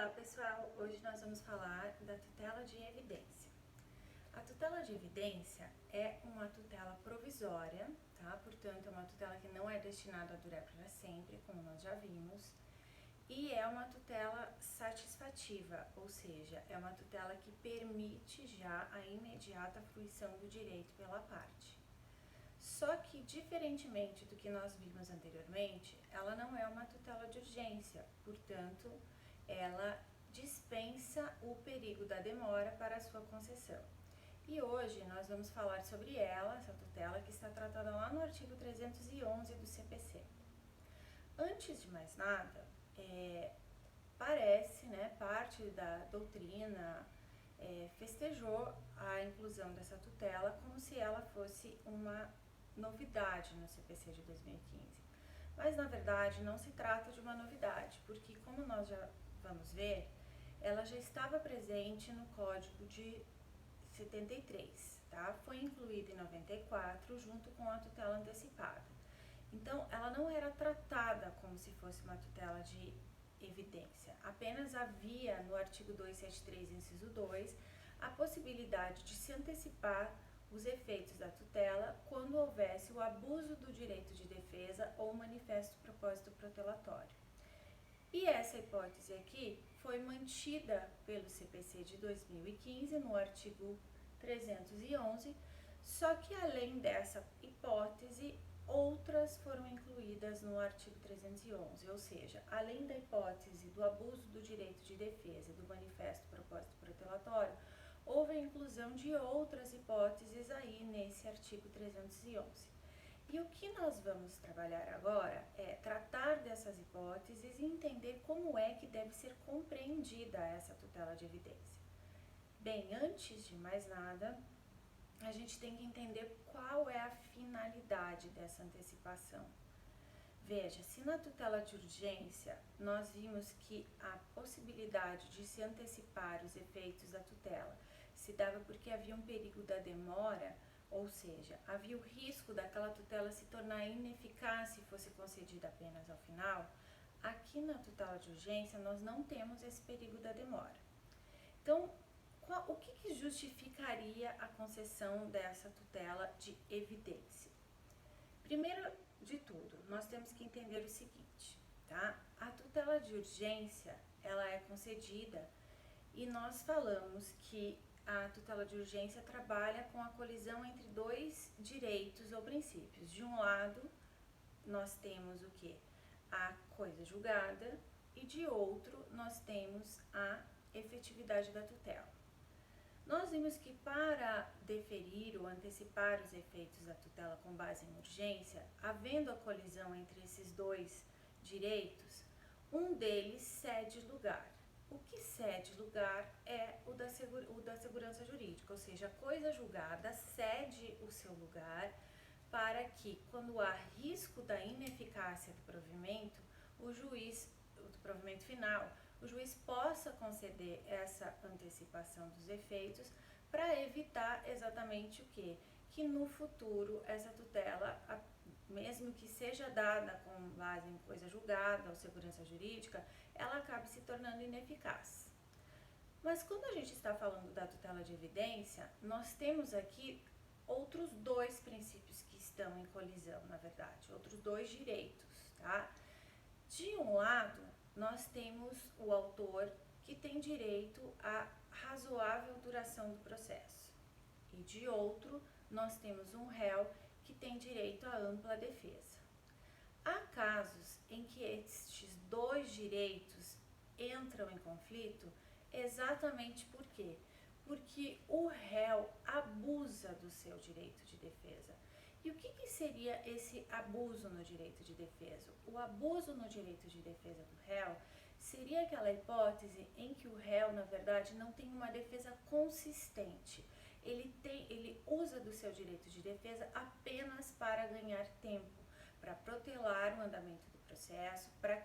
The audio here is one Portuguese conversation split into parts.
Olá pessoal, hoje nós vamos falar da tutela de evidência. A tutela de evidência é uma tutela provisória, tá? Portanto, é uma tutela que não é destinada a durar para sempre, como nós já vimos, e é uma tutela satisfativa, ou seja, é uma tutela que permite já a imediata fruição do direito pela parte. Só que, diferentemente do que nós vimos anteriormente, ela não é uma tutela de urgência, portanto, ela dispensa o perigo da demora para a sua concessão. E hoje nós vamos falar sobre ela, essa tutela que está tratada lá no artigo 311 do CPC. Antes de mais nada, parece, parte da doutrina festejou a inclusão dessa tutela como se ela fosse uma novidade no CPC de 2015. Mas, na verdade, não se trata de uma novidade, porque, como nós já vamos ver, ela já estava presente no Código de 73, tá? Foi incluída em 94 junto com a tutela antecipada. Então, ela não era tratada como se fosse uma tutela de evidência. Apenas havia no artigo 273, inciso 2, a possibilidade de se antecipar os efeitos da tutela quando houvesse o abuso do direito de defesa ou manifesto propósito protelatório. E essa hipótese aqui foi mantida pelo CPC de 2015 no artigo 311, só que além dessa hipótese, outras foram incluídas no artigo 311, ou seja, além da hipótese do abuso do direito de defesa e do manifesto propósito protelatório, houve a inclusão de outras hipóteses aí nesse artigo 311. E o que nós vamos trabalhar agora é tratar dessas hipóteses e entender como é que deve ser compreendida essa tutela de evidência. Bem, antes de mais nada, a gente tem que entender qual é a finalidade dessa antecipação. Veja, se na tutela de urgência nós vimos que a possibilidade de se antecipar os efeitos da tutela se dava porque havia um perigo da demora, ou seja, havia o risco daquela tutela se tornar ineficaz se fosse concedida apenas ao final, aqui na tutela de urgência nós não temos esse perigo da demora. Então, o que justificaria a concessão dessa tutela de evidência? Primeiro de tudo, nós temos que entender o seguinte, tá? A tutela de urgência, ela é concedida e nós falamos que a tutela de urgência trabalha com a colisão entre dois direitos ou princípios. De um lado, nós temos o que? A coisa julgada e de outro, nós temos a efetividade da tutela. Nós vimos que para deferir ou antecipar os efeitos da tutela com base em urgência, havendo a colisão entre esses dois direitos, um deles cede lugar. O que cede lugar é o da segurança jurídica, ou seja, a coisa julgada cede o seu lugar para que, quando há risco da ineficácia do provimento, do provimento final, o juiz possa conceder essa antecipação dos efeitos para evitar exatamente o quê? Que no futuro essa tutela, mesmo que seja dada com base em coisa julgada ou segurança jurídica, ela acabe se tornando ineficaz. Mas quando a gente está falando da tutela de evidência, nós temos aqui outros dois princípios que estão em colisão, na verdade, outros dois direitos, tá? De um lado, nós temos o autor que tem direito à razoável duração do processo. E de outro, nós temos um réu que tem direito à ampla defesa. Há casos em que estes dois direitos entram em conflito exatamente por quê? Porque o réu abusa do seu direito de defesa. E o que seria esse abuso no direito de defesa? O abuso no direito de defesa do réu seria aquela hipótese em que o réu, na verdade, não tem uma defesa consistente. Ele usa do seu direito de defesa apenas para ganhar tempo, para protelar o andamento do processo, para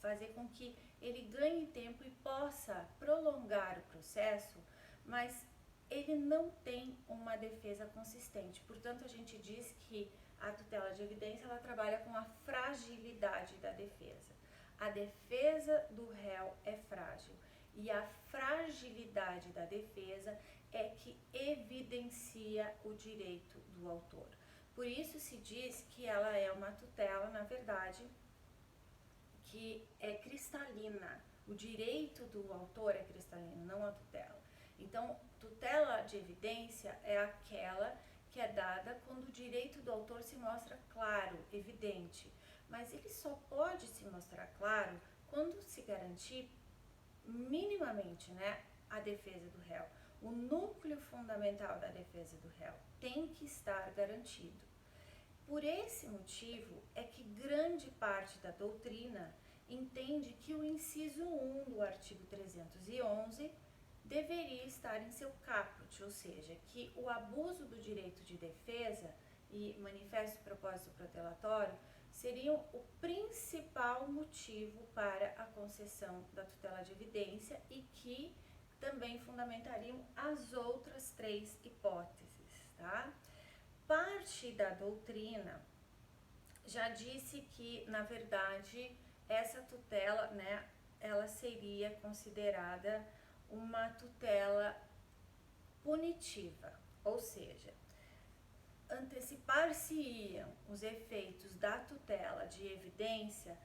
fazer com que ele ganhe tempo e possa prolongar o processo, mas ele não tem uma defesa consistente. Portanto, a gente diz que a tutela de evidência ela trabalha com a fragilidade da defesa. A defesa do réu réu é frágil. E a fragilidade da defesa é que evidencia o direito do autor. Por isso se diz que ela é uma tutela, na verdade, que é cristalina. O direito do autor é cristalino, não a tutela. Então, tutela de evidência é aquela que é dada quando o direito do autor se mostra claro, evidente. Mas ele só pode se mostrar claro quando se garantir minimamente, né, a defesa do réu. O núcleo fundamental da defesa do réu tem que estar garantido. Por esse motivo é que grande parte da doutrina entende que o inciso 1 do artigo 311 deveria estar em seu caput, ou seja, que o abuso do direito de defesa e manifesto propósito protelatório seriam o principal motivo para a concessão da tutela de evidência e que também fundamentariam as outras 3 hipóteses, tá? Parte da doutrina já disse que, na verdade, essa tutela, né, ela seria considerada uma tutela punitiva, ou seja, antecipar-se-iam os efeitos da tutela de evidência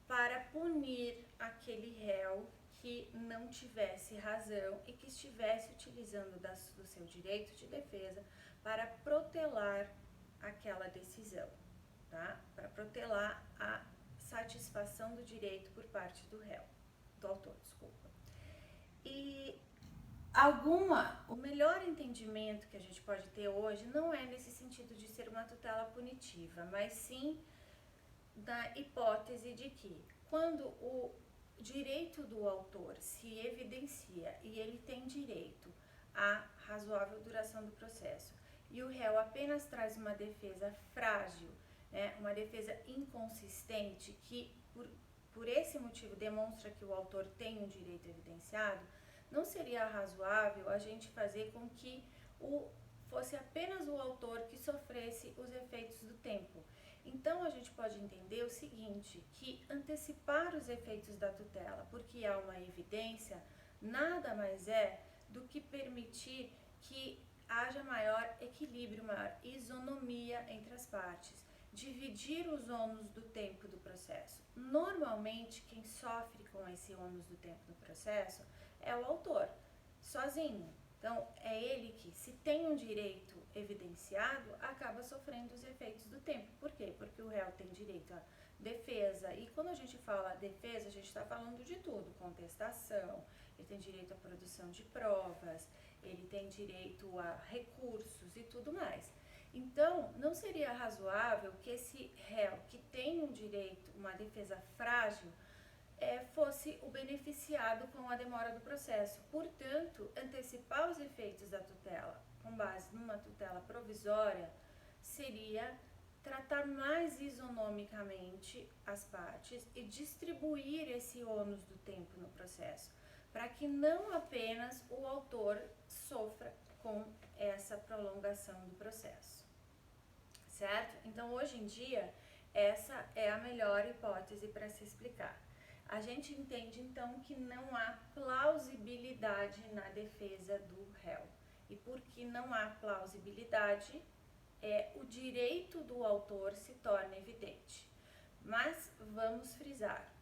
para punir aquele réu que não tivesse razão e que estivesse utilizando do seu direito de defesa para protelar aquela decisão, tá? Para protelar a satisfação do direito por parte do réu, do autor, desculpa. E o melhor entendimento que a gente pode ter hoje não é nesse sentido de ser uma tutela punitiva, mas sim da hipótese de que quando o direito do autor se evidencia e ele tem direito à razoável duração do processo e o réu apenas traz uma defesa frágil, né, uma defesa inconsistente que por esse motivo demonstra que o autor tem um direito evidenciado, não seria razoável a gente fazer com que fosse apenas o autor que sofresse os efeitos do tempo. Então, a gente pode entender o seguinte, que antecipar os efeitos da tutela, porque há uma evidência, nada mais é do que permitir que haja maior equilíbrio, maior isonomia entre as partes, dividir os ônus do tempo do processo. Normalmente, quem sofre com esse ônus do tempo do processo é o autor, sozinho. Então, é ele que, se tem um direito evidenciado, acaba sofrendo os efeitos do tempo. Por quê? Porque o réu tem direito à defesa. E quando a gente fala defesa, a gente está falando de tudo. Contestação, ele tem direito à produção de provas, ele tem direito a recursos e tudo mais. Então, não seria razoável que esse réu, que tem um direito, uma defesa frágil, fosse o beneficiado com a demora do processo. Portanto, antecipar os efeitos da tutela com base numa tutela provisória seria tratar mais isonomicamente as partes e distribuir esse ônus do tempo no processo, para que não apenas o autor sofra com essa prolongação do processo, certo? Então, hoje em dia, essa é a melhor hipótese para se explicar. A gente entende, então, que não há plausibilidade na defesa do réu. E porque não há plausibilidade, o direito do autor se torna evidente. Mas vamos frisar.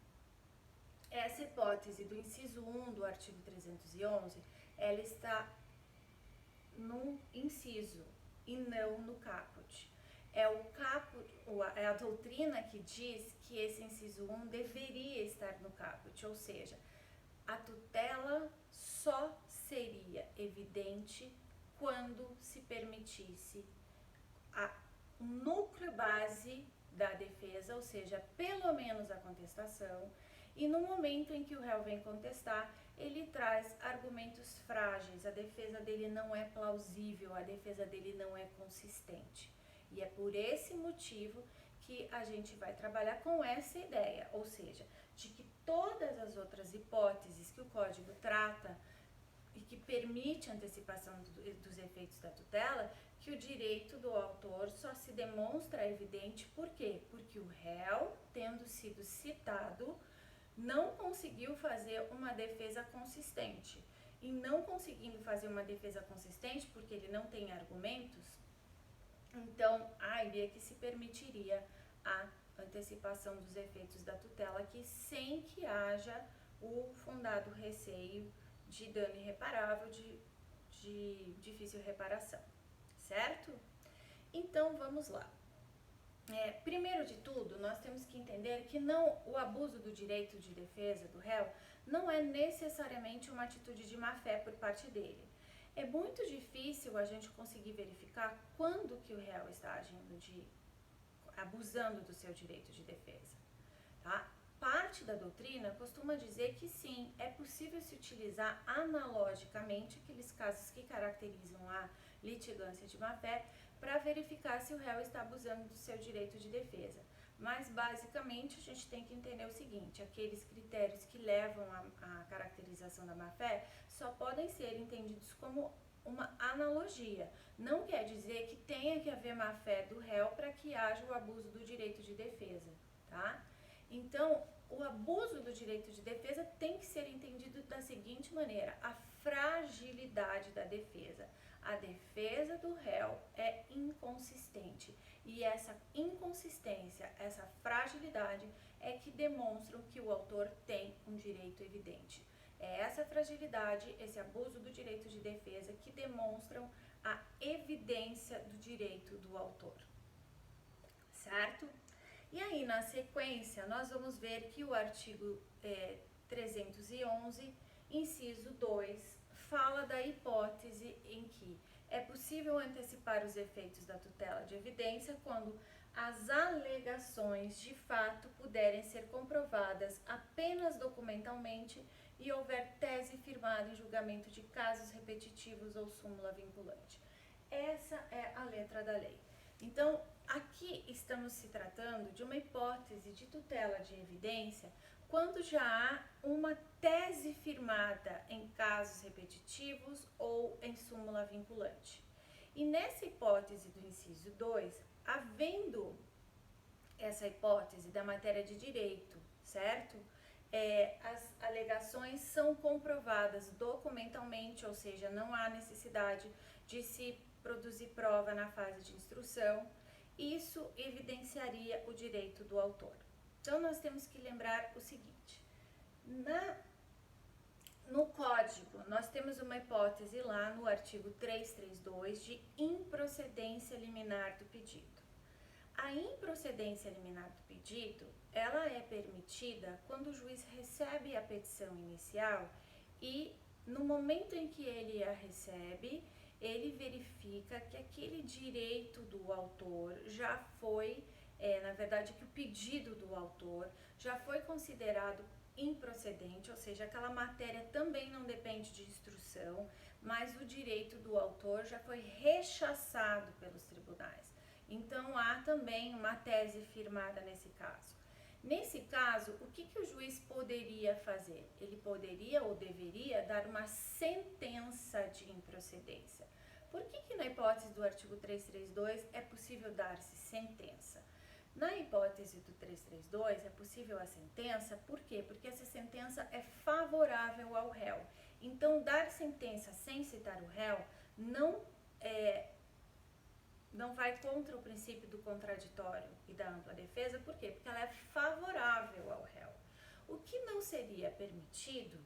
Essa hipótese do inciso 1 do artigo 311, ela está no inciso e não no caput. É a doutrina que diz que esse inciso 1 deveria estar no caput, ou seja, a tutela só seria evidente quando se permitisse o núcleo base da defesa, ou seja, pelo menos a contestação, e no momento em que o réu vem contestar, ele traz argumentos frágeis, a defesa dele não é plausível, a defesa dele não é consistente. E é por esse motivo que a gente vai trabalhar com essa ideia, ou seja, de que todas as outras hipóteses que o Código trata e que permite a antecipação dos efeitos da tutela, que o direito do autor só se demonstra evidente, por quê? Porque o réu, tendo sido citado, não conseguiu fazer uma defesa consistente. E não conseguindo fazer uma defesa consistente, porque ele não tem argumentos, então aí é que se permitiria a antecipação dos efeitos da tutela aqui, sem que haja o fundado receio de dano irreparável, de difícil reparação, certo? Então vamos lá. Primeiro de tudo, nós temos que entender que o abuso do direito de defesa do réu não é necessariamente uma atitude de má-fé por parte dele. É muito difícil a gente conseguir verificar quando que o réu está agindo abusando do seu direito de defesa, tá? Parte da doutrina costuma dizer que sim, é possível se utilizar analogicamente aqueles casos que caracterizam a litigância de má-fé para verificar se o réu está abusando do seu direito de defesa. Mas, basicamente, a gente tem que entender o seguinte: aqueles critérios que levam à caracterização da má-fé só podem ser entendidos como uma analogia. Não quer dizer que tenha que haver má-fé do réu para que haja o abuso do direito de defesa, tá? Então, o abuso do direito de defesa tem que ser entendido da seguinte maneira: a fragilidade da defesa. A defesa do réu é inconsistente e essa inconsistência, essa fragilidade é que demonstram que o autor tem um direito evidente. É essa fragilidade, esse abuso do direito de defesa que demonstram a evidência do direito do autor, certo? E aí, na sequência, nós vamos ver que o artigo 311, inciso 2, fala da hipótese em que é possível antecipar os efeitos da tutela de evidência quando as alegações de fato puderem ser comprovadas apenas documentalmente e houver tese firmada em julgamento de casos repetitivos ou súmula vinculante. Essa é a letra da lei. Então, aqui estamos se tratando de uma hipótese de tutela de evidência quando já há uma tese firmada em casos repetitivos ou em súmula vinculante. E nessa hipótese do inciso 2, havendo essa hipótese da matéria de direito, certo? As alegações são comprovadas documentalmente, ou seja, não há necessidade de se produzir prova na fase de instrução. Isso evidenciaria o direito do autor. Então, nós temos que lembrar o seguinte: no Código, nós temos uma hipótese lá no artigo 332 de improcedência liminar do pedido. A improcedência liminar do pedido, ela é permitida quando o juiz recebe a petição inicial e, no momento em que ele a recebe, ele verifica que aquele direito do autor já foi, na verdade, que o pedido do autor já foi considerado improcedente, ou seja, aquela matéria também não depende de instrução, mas o direito do autor já foi rechaçado pelos tribunais. Então, há também uma tese firmada nesse caso. Nesse caso, o que o juiz poderia fazer? Ele poderia ou deveria dar uma sentença de improcedência. Por que na hipótese do artigo 332 é possível dar-se sentença? Na hipótese do 332 é possível a sentença, por quê? Porque essa sentença é favorável ao réu. Então, dar sentença sem citar o réu não vai contra o princípio do contraditório e da ampla defesa, por quê? Porque ela é favorável ao réu. O que não seria permitido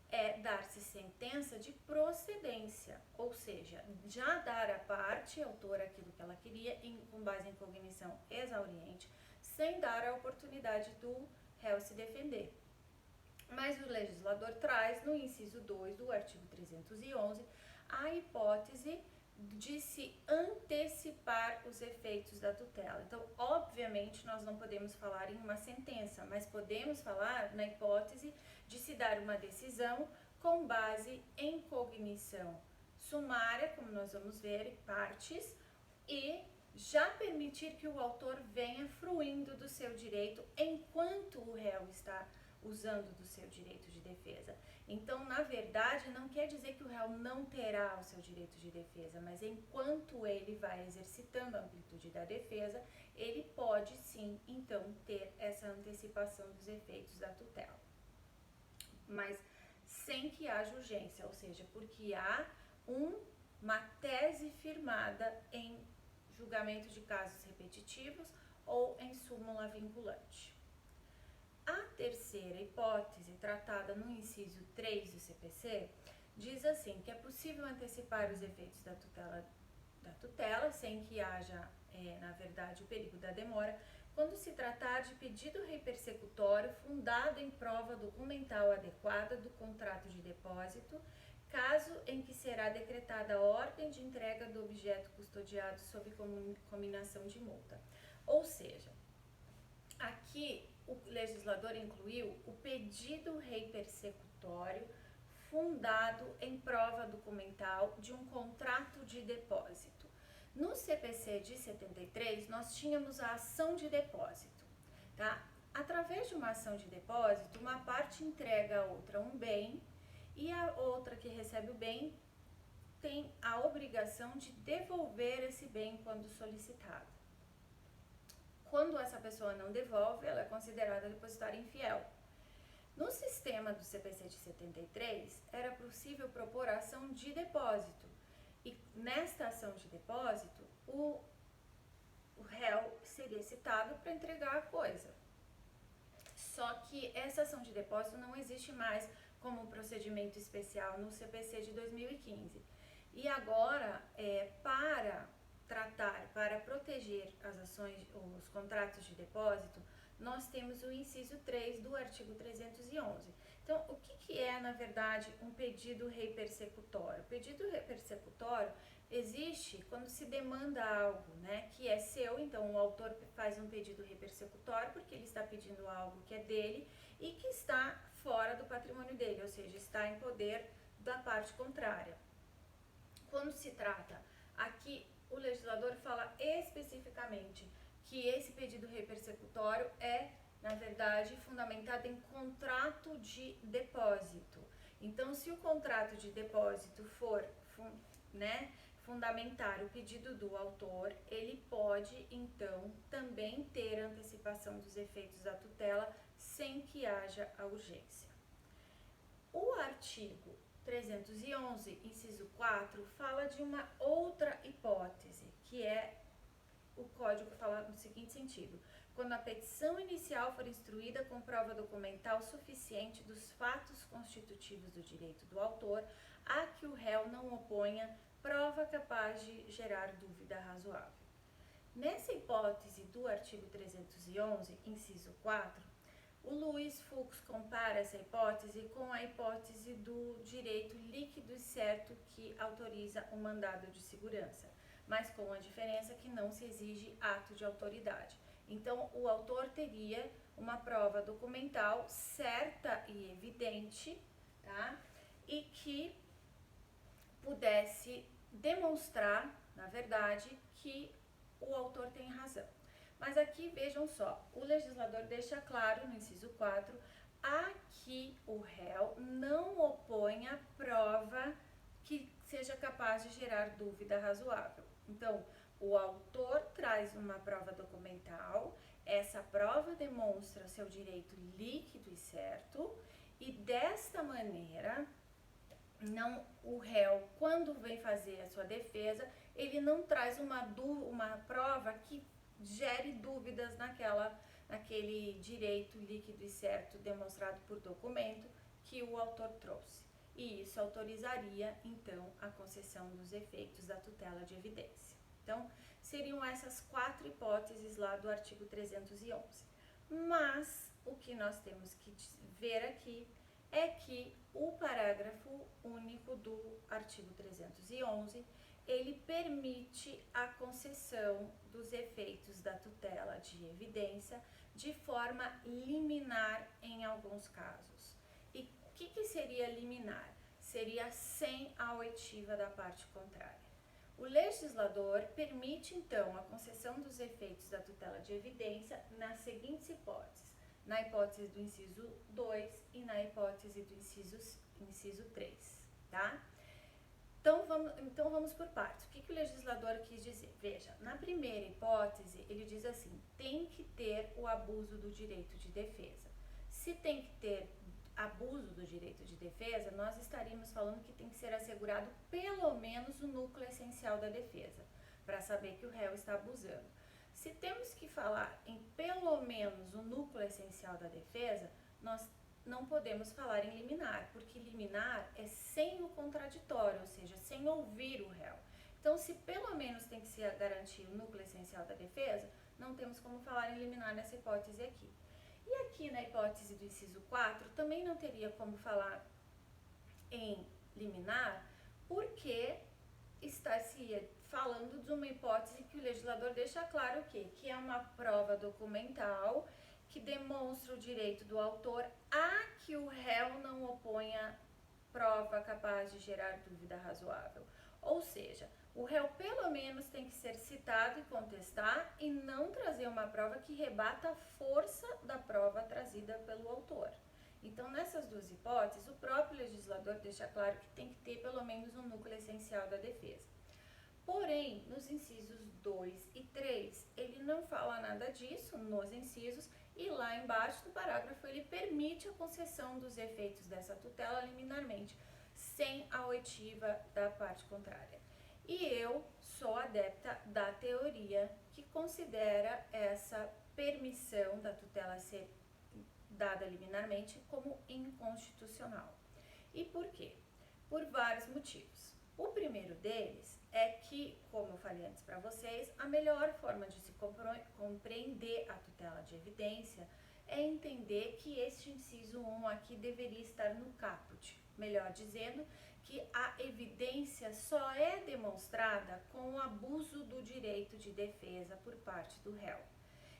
é dar-se sentença de procedência, ou seja, já dar à parte autora aquilo que ela queria com base em cognição exauriente, sem dar a oportunidade do réu se defender. Mas o legislador traz no inciso 2 do artigo 311 a hipótese de se antecipar os efeitos da tutela. Então, obviamente, nós não podemos falar em uma sentença, mas podemos falar na hipótese de se dar uma decisão com base em cognição sumária, como nós vamos ver, partes, e já permitir que o autor venha fruindo do seu direito enquanto o réu está usando do seu direito de defesa. Então, na verdade, não quer dizer que o réu não terá o seu direito de defesa, mas enquanto ele vai exercitando a amplitude da defesa, ele pode sim, então, ter essa antecipação dos efeitos da tutela. mas sem que haja urgência, ou seja, porque há uma tese firmada em julgamento de casos repetitivos ou em súmula vinculante. A terceira hipótese, tratada no inciso 3 do CPC, diz assim, que é possível antecipar os efeitos da tutela sem que haja, na verdade, o perigo da demora, quando se tratar de pedido repersecutório fundado em prova documental adequada do contrato de depósito, caso em que será decretada a ordem de entrega do objeto custodiado sob cominação de multa. Ou seja, aqui o legislador incluiu o pedido repersecutório fundado em prova documental de um contrato de depósito. No CPC de 73, nós tínhamos a ação de depósito, tá? Através de uma ação de depósito, uma parte entrega a outra um bem e a outra que recebe o bem tem a obrigação de devolver esse bem quando solicitado. Quando essa pessoa não devolve, ela é considerada depositária infiel. No sistema do CPC de 73, era possível propor ação de depósito. E nesta ação de depósito, o réu seria citado para entregar a coisa. Só que essa ação de depósito não existe mais como um procedimento especial no CPC de 2015. E agora, para proteger as ações, os contratos de depósito, nós temos o inciso 3 do artigo 311. Então, o que é, na verdade, um pedido repersecutório? O pedido repersecutório existe quando se demanda algo, né, que é seu, então o autor faz um pedido repersecutório porque ele está pedindo algo que é dele e que está fora do patrimônio dele, ou seja, está em poder da parte contrária. Quando se trata, aqui o legislador fala especificamente que esse pedido repersecutório é, na verdade, fundamentado em contrato de depósito. Então, se o contrato de depósito for, fundamentar o pedido do autor, ele pode, então, também ter antecipação dos efeitos da tutela sem que haja a urgência. O artigo 311, inciso 4, fala de uma outra hipótese, que é o código fala no seguinte sentido: quando a petição inicial for instruída com prova documental suficiente dos fatos constitutivos do direito do autor, a que o réu não oponha prova capaz de gerar dúvida razoável. Nessa hipótese do artigo 311, inciso 4, o Luiz Fux compara essa hipótese com a hipótese do direito líquido e certo que autoriza o mandado de segurança, mas com a diferença que não se exige ato de autoridade. Então, o autor teria uma prova documental certa e evidente, tá? E que pudesse demonstrar, na verdade, que o autor tem razão. Mas aqui, vejam só, o legislador deixa claro no inciso 4 a que o réu não oponha prova que seja capaz de gerar dúvida razoável. Então, o autor traz uma prova documental, essa prova demonstra seu direito líquido e certo, e desta maneira, o réu, quando vem fazer a sua defesa, ele não traz uma prova que gere dúvidas naquele direito líquido e certo demonstrado por documento que o autor trouxe. E isso autorizaria, então, a concessão dos efeitos da tutela de evidência. Então, seriam essas 4 hipóteses lá do artigo 311. Mas, o que nós temos que ver aqui é que o parágrafo único do artigo 311, ele permite a concessão dos efeitos da tutela de evidência de forma liminar em alguns casos. E o que seria liminar? Seria sem a oitiva da parte contrária. O legislador permite, então, a concessão dos efeitos da tutela de evidência nas seguintes hipóteses: na hipótese do inciso 2 e na hipótese do inciso 3, tá? Então vamos por partes. O que o legislador quis dizer? Veja, na primeira hipótese, ele diz assim: tem que ter o abuso do direito de defesa. Se tem que ter abuso do direito de defesa, nós estaríamos falando que tem que ser assegurado pelo menos o núcleo essencial da defesa, para saber que o réu está abusando. Se temos que falar em pelo menos o núcleo essencial da defesa, nós não podemos falar em liminar, porque liminar é sem o contraditório, ou seja, sem ouvir o réu. Então, se pelo menos tem que se garantir o núcleo essencial da defesa, não temos como falar em liminar nessa hipótese aqui. E aqui na hipótese do inciso 4, também não teria como falar em liminar, porque está-se falando de uma hipótese que o legislador deixa claro que é uma prova documental que demonstra o direito do autor a que o réu não oponha prova capaz de gerar dúvida razoável. Ou seja, o réu pelo menos tem que ser citado e contestar e não trazer uma prova que rebata a força da prova trazida pelo autor. Então, nessas duas hipóteses, o próprio legislador deixa claro que tem que ter pelo menos um núcleo essencial da defesa. Porém, nos incisos 2 e 3, ele não fala nada disso nos incisos e lá embaixo no parágrafo ele permite a concessão dos efeitos dessa tutela liminarmente, sem a oitiva da parte contrária. E eu sou adepta da teoria que considera essa permissão da tutela ser dada liminarmente como inconstitucional. E por quê? Por vários motivos. O primeiro deles é que, como eu falei antes para vocês, a melhor forma de se compreender a tutela de evidência é entender que este inciso 1 aqui deveria estar no caput, melhor dizendo, que a evidência só é demonstrada com o abuso do direito de defesa por parte do réu.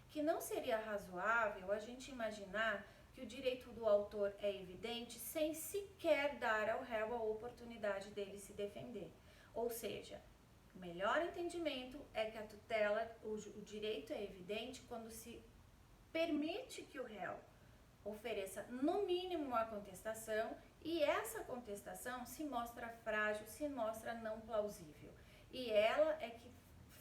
Que não seria razoável a gente imaginar que o direito do autor é evidente sem sequer dar ao réu a oportunidade dele se defender. Ou seja, o melhor entendimento é que a tutela, o direito é evidente quando se permite que o réu ofereça no mínimo uma contestação e essa contestação se mostra frágil, se mostra não plausível. E ela é que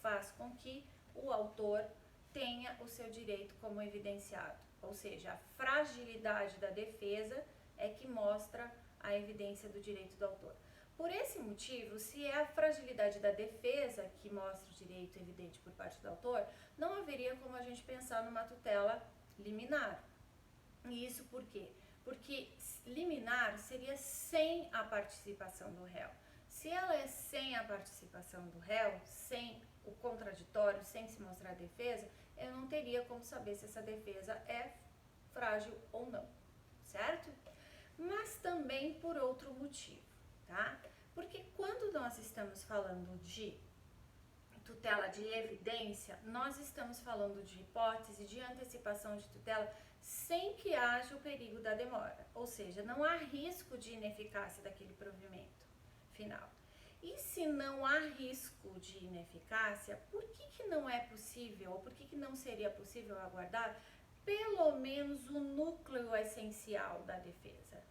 faz com que o autor tenha o seu direito como evidenciado. Ou seja, a fragilidade da defesa é que mostra a evidência do direito do autor. Por esse motivo, se é a fragilidade da defesa que mostra o direito evidente por parte do autor, não haveria como a gente pensar numa tutela liminar. E isso por quê? Porque liminar seria sem a participação do réu. Se ela é sem a participação do réu, sem o contraditório, sem se mostrar a defesa, eu não teria como saber se essa defesa é frágil ou não, certo? Mas também por outro motivo, tá? Porque quando nós estamos falando de tutela de evidência, nós estamos falando de hipótese de antecipação de tutela sem que haja o perigo da demora, ou seja, não há risco de ineficácia daquele provimento final. E se não há risco de ineficácia, por que não é possível, ou por que não seria possível aguardar pelo menos o núcleo essencial da defesa?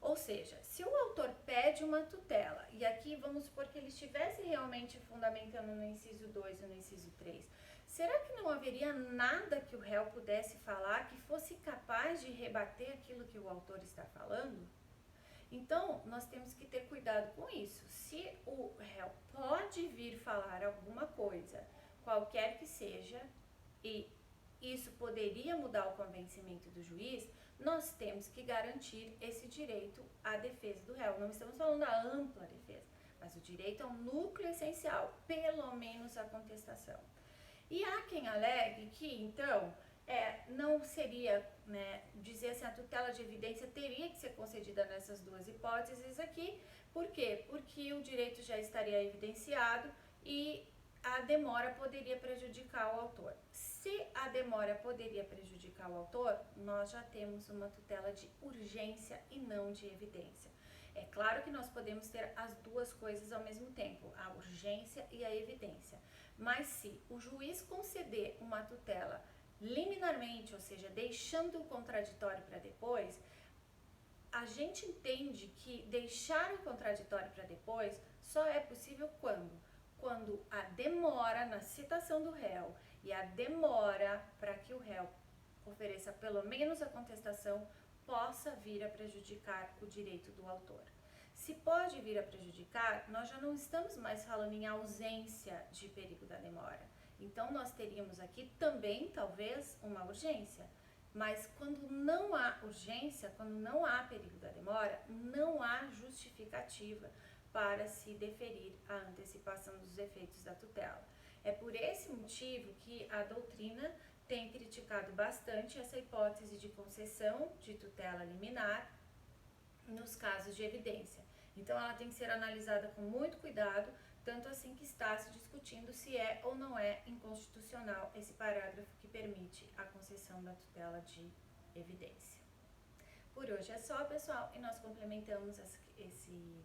Ou seja, se o autor pede uma tutela, e aqui vamos supor que ele estivesse realmente fundamentando no inciso 2 e no inciso 3, será que não haveria nada que o réu pudesse falar que fosse capaz de rebater aquilo que o autor está falando? Então, nós temos que ter cuidado com isso. Se o réu pode vir falar alguma coisa, qualquer que seja, e isso poderia mudar o convencimento do juiz, nós temos que garantir esse direito à defesa do réu. Não estamos falando da ampla defesa, mas o direito ao núcleo essencial, pelo menos a contestação. E há quem alegue que, então, não seria, dizer assim, a tutela de evidência teria que ser concedida nessas duas hipóteses aqui. Por quê? Porque o direito já estaria evidenciado e a demora poderia prejudicar o autor. Se a demora poderia prejudicar o autor, nós já temos uma tutela de urgência e não de evidência. É claro que nós podemos ter as duas coisas ao mesmo tempo, a urgência e a evidência. Mas se o juiz conceder uma tutela liminarmente, ou seja, deixando o contraditório para depois, a gente entende que deixar o contraditório para depois só é possível quando a demora na citação do réu e a demora para que o réu ofereça pelo menos a contestação possa vir a prejudicar o direito do autor. Se pode vir a prejudicar, nós já não estamos mais falando em ausência de perigo da demora. Então, nós teríamos aqui também, talvez, uma urgência. Mas quando não há urgência, quando não há perigo da demora, não há justificativa para se deferir a antecipação dos efeitos da tutela. É por esse motivo que a doutrina tem criticado bastante essa hipótese de concessão de tutela liminar nos casos de evidência. Então, ela tem que ser analisada com muito cuidado, tanto assim que está se discutindo se é ou não é inconstitucional esse parágrafo que permite a concessão da tutela de evidência. Por hoje é só, pessoal, e nós complementamos esse